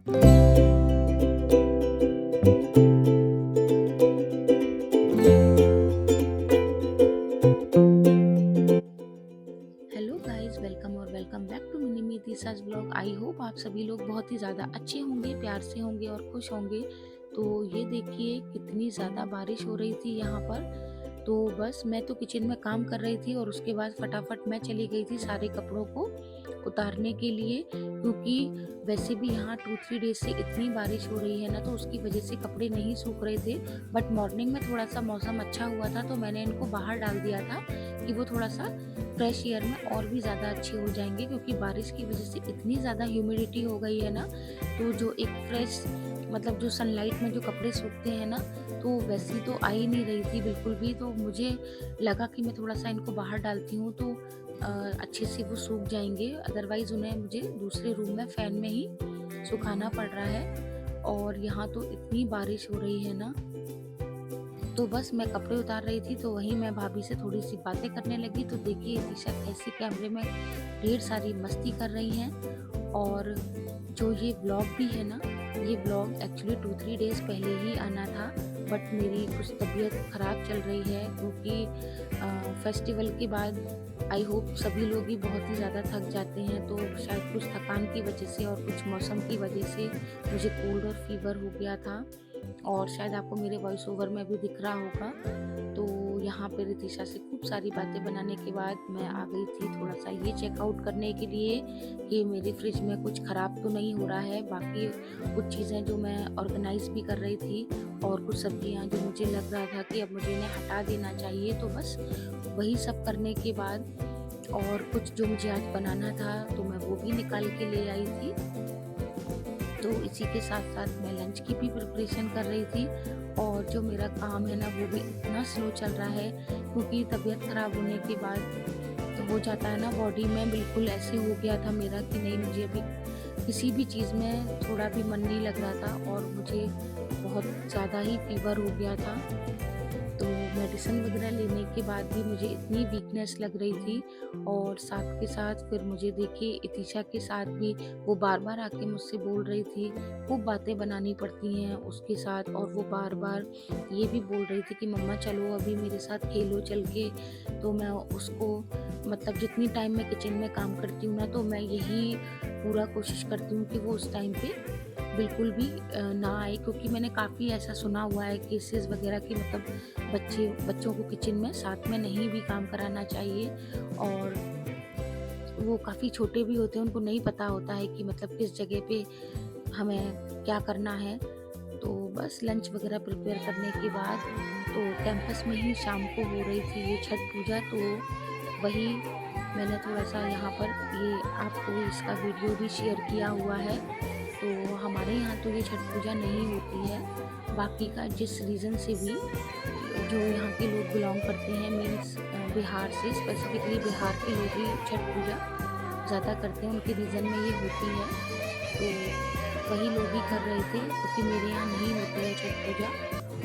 Hello guys, welcome और welcome back to mini me तीसाज blog. I hope आप सभी लोग बहुत ही ज़्यादा अच्छे होंगे, प्यार से होंगे और खुश होंगे। तो ये देखिए कितनी ज़्यादा बारिश हो रही थी यहाँ पर। तो बस मैं तो किचन में काम कर रही थी और उसके बाद फटाफट मैं चली गई थी सारे कपड़ों को उतारने के लिए, क्योंकि वैसे भी यहाँ 2-3 डेज से इतनी बारिश हो रही है ना, तो उसकी वजह से कपड़े नहीं सूख रहे थे। बट मॉर्निंग में थोड़ा सा मौसम अच्छा हुआ था तो मैंने इनको बाहर डाल दिया था कि वो थोड़ा सा फ्रेश एयर में और भी ज़्यादा अच्छे हो जाएंगे, क्योंकि बारिश की वजह से इतनी ज़्यादा ह्यूमिडिटी हो गई है ना। तो जो एक फ्रेश मतलब जो सनलाइट में जो कपड़े सूखते हैं ना, तो वैसी तो आ ही नहीं रही थी बिल्कुल भी। तो मुझे लगा कि मैं थोड़ा सा इनको बाहर डालती हूँ तो अच्छे से वो सूख जाएंगे, अदरवाइज़ उन्हें मुझे दूसरे रूम में फ़ैन में ही सुखाना पड़ रहा है। और यहाँ तो इतनी बारिश हो रही है ना, तो बस मैं कपड़े उतार रही थी तो वहीं मैं भाभी से थोड़ी सी बातें करने लगी। तो देखिए दिशा कैसे कैमरे में ढेर सारी मस्ती कर रही हैं। और जो ये ब्लॉग भी है ना, ये ब्लॉग एक्चुअली 2-3 डेज़ पहले ही आना था, बट मेरी कुछ तबीयत ख़राब चल रही है, क्योंकि फेस्टिवल के बाद आई होप सभी लोग ही बहुत ही ज़्यादा थक जाते हैं। तो शायद कुछ थकान की वजह से और कुछ मौसम की वजह से मुझे कोल्ड और फीवर हो गया था, और शायद आपको मेरे वॉइस ओवर में भी दिख रहा होगा। तो यहाँ पे रितिशा से खूब सारी बातें बनाने के बाद मैं आ गई थी थोड़ा सा ये चेकआउट करने के लिए कि मेरे फ्रिज में कुछ ख़राब तो नहीं हो रहा है। बाकी कुछ चीज़ें जो मैं ऑर्गेनाइज़ भी कर रही थी, और कुछ सब्जियाँ जो मुझे लग रहा था कि अब मुझे इन्हें हटा देना चाहिए, तो बस वही सब करने के बाद और कुछ जो मुझे आज बनाना था तो मैं वो भी निकाल के ले आई थी। तो इसी के साथ-साथ मैं लंच की भी प्रिपरेशन कर रही थी। और जो मेरा काम है ना, वो भी इतना स्लो चल रहा है, क्योंकि तबीयत ख़राब होने के बाद तो हो जाता है ना, बॉडी में बिल्कुल ऐसे हो गया था मेरा कि नहीं, मुझे अभी किसी भी चीज़ में थोड़ा भी मन नहीं लग रहा था, और मुझे बहुत ज़्यादा ही फ़ीवर हो गया था। तो मेडिसिन वगैरह लेने के बाद भी मुझे इतनी वीकनेस लग रही थी। और साथ के साथ फिर मुझे देखिए इतिशा के साथ भी वो बार-बार आके मुझसे बोल रही थी, खूब बातें बनानी पड़ती हैं उसके साथ, और वो बार-बार ये भी बोल रही थी कि मम्मा चलो अभी मेरे साथ खेलो चल के। तो मैं उसको मतलब जितनी टाइम मैं किचन में काम करती हूँ ना, तो मैं यही पूरा कोशिश करती हूँ कि वो उस टाइम पे बिल्कुल भी ना आए, क्योंकि मैंने काफ़ी ऐसा सुना हुआ है केसेस वगैरह कि मतलब बच्चों को किचन में साथ में नहीं भी काम कराना चाहिए। और वो काफ़ी छोटे भी होते हैं, उनको नहीं पता होता है कि मतलब किस जगह पे हमें क्या करना है। तो बस लंच वगैरह प्रिपेयर करने के बाद तो कैंपस में ही शाम को हो रही थी ये छठ पूजा, तो वही मैंने थोड़ा-सा यहाँ पर ये आपको इसका वीडियो भी शेयर किया हुआ है। तो हमारे यहाँ तो ये छठ पूजा नहीं होती है, बाकी का जिस रीज़न से भी जो यहाँ के लोग बिलॉन्ग करते हैं, मीन्स बिहार से, स्पेसिफिकली बिहार के लोग ही छठ पूजा ज़्यादा करते हैं, उनके रीजन में ये होती है। तो वही लोग ही कर रहे थे, क्योंकि मेरे यहाँ नहीं होती है छठ पूजा।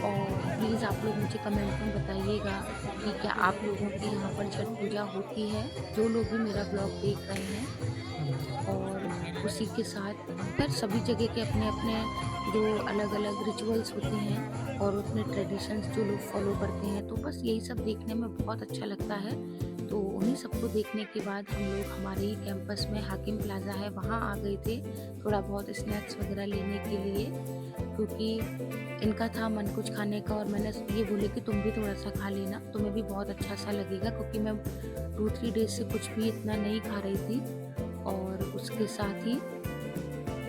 और प्लीज़ आप लोग मुझे कमेंट में बताइएगा कि क्या आप लोगों के यहाँ पर छठ पूजा होती है, जो लोग भी मेरा ब्लॉग देख रहे हैं। और उसी के साथ खैर सभी जगह के अपने-अपने जो अलग-अलग रिचुअल्स होते हैं और अपने ट्रेडिशंस जो लोग फॉलो करते हैं, तो बस यही सब देखने में बहुत अच्छा लगता है। तो उन्हीं सबको देखने के बाद हम लोग हमारे ही कैंपस में हाकिम प्लाज़ा है, वहाँ आ गए थे थोड़ा बहुत स्नैक्स वगैरह लेने के लिए, क्योंकि इनका था मन कुछ खाने का, और मैंने ये बोले कि तुम भी थोड़ा-सा खा लेना, तुम्हें भी बहुत अच्छा-सा लगेगा, क्योंकि मैं 2-3 डेज़ से कुछ भी इतना नहीं खा रही थी। और उसके साथ ही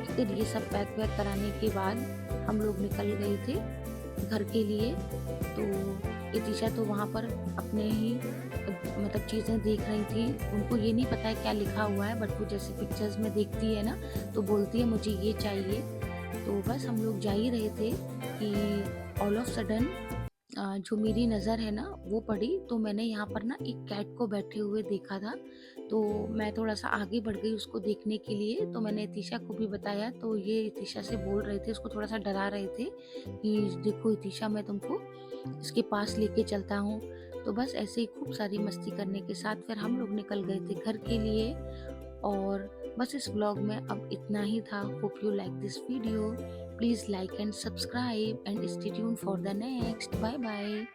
फिर ये सब पैक वैक कराने के बाद हम लोग निकल गए थे घर के लिए। तो इतिशा तो वहाँ पर अपने ही मतलब चीज़ें देख रही थी, उनको ये नहीं पता है क्या लिखा हुआ है, बट वो जैसे पिक्चर्स में देखती है ना, तो बोलती है मुझे ये चाहिए। तो बस हम लोग जा ही रहे थे कि ऑल ऑफ सडन जो मेरी नज़र है ना वो पड़ी, तो मैंने यहाँ पर ना एक कैट को बैठे हुए देखा था। तो मैं थोड़ा-सा आगे बढ़ गई उसको देखने के लिए, तो मैंने इतिशा को भी बताया, तो ये इतिशा से बोल रहे थे, उसको थोड़ा-सा डरा रहे थे कि देखो इतिशा, मैं तुमको इसके पास लेके चलता हूँ। तो बस ऐसे ही खूब सारी मस्ती करने के साथ फिर हम लोग निकल गए थे घर के लिए। और बस इस व्लॉग में अब इतना ही था। Hope you like this video. Please like and subscribe and stay tuned for the next. Bye bye.